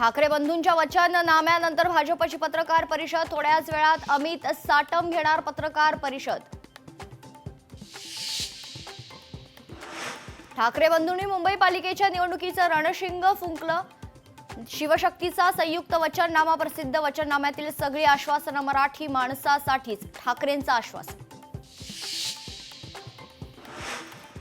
ठाकरे बंधूंच्या वचननाम्यानंतर भाजपची पत्रकार परिषद। थोड्याच वेळात अमित साटम घेणार पत्रकार परिषद। ठाकरे बंधूंनी मुंबई पालिकेच्या निवडणुकीचं रणशिंग फुंकलं। शिवशक्तीचा संयुक्त वचननामा प्रसिद्ध। वचननाम्यातील सगळी आश्वासनं मराठी माणसासाठीच, ठाकरेंचं आश्वासन।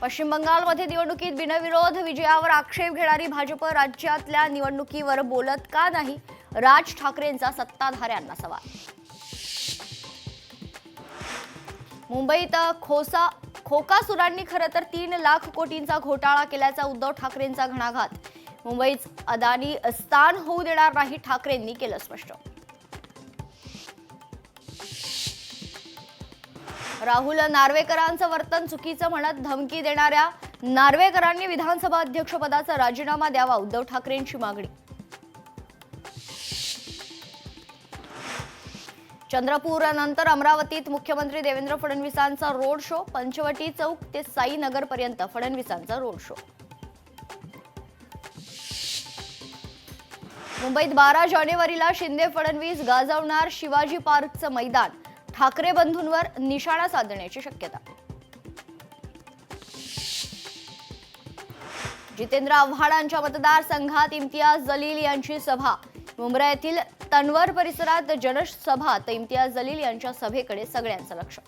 पश्चिम बंगालमध्ये निवडणुकीत बिनविरोध विजयावर आक्षेप घेणारी भाजप राज्यातल्या निवडणुकीवर बोलत का नाही, राज ठाकरेंचा सत्ताधाऱ्यांना सवाल। मुंबईत खोकासुरांनी खरं तर 3 लाख कोटींचा घोटाळा केल्याचा उद्धव ठाकरेंचा घणाघात। मुंबईत अदानी स्थान होऊ देणार नाही, ठाकरेंनी केलं स्पष्ट। राहुल नार्वेकरांचं वर्तन चुकीचं म्हणत धमकी देणाऱ्या नार्वेकरांनी विधानसभा अध्यक्षपदाचा राजीनामा द्यावा, उद्धव ठाकरेंची मागणी। चंद्रपूर नंतर अमरावतीत मुख्यमंत्री देवेंद्र फडणवीसांचा रोड शो। पंचवटी चौक ते साईनगर पर्यंत फडणवीसांचा रोड शो। मुंबईत 12 जानेवारीला शिंदे फडणवीस गाजवणार शिवाजी पार्कचं मैदान। ठाकरे बंधूंवर निशाणा साधण्याची शक्यता। जितेंद्र आव्हाडांच्या मतदारसंघात इम्तियाज जलील यांची सभा। मुंब्रा येथील तनवर परिसरात जनसभा, तर इम्तियाज जलील यांच्या सभेकडे सगळ्यांचं लक्ष।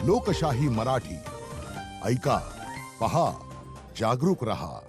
लोकशाही मराठी ऐका, पहा, जागरूक रहा।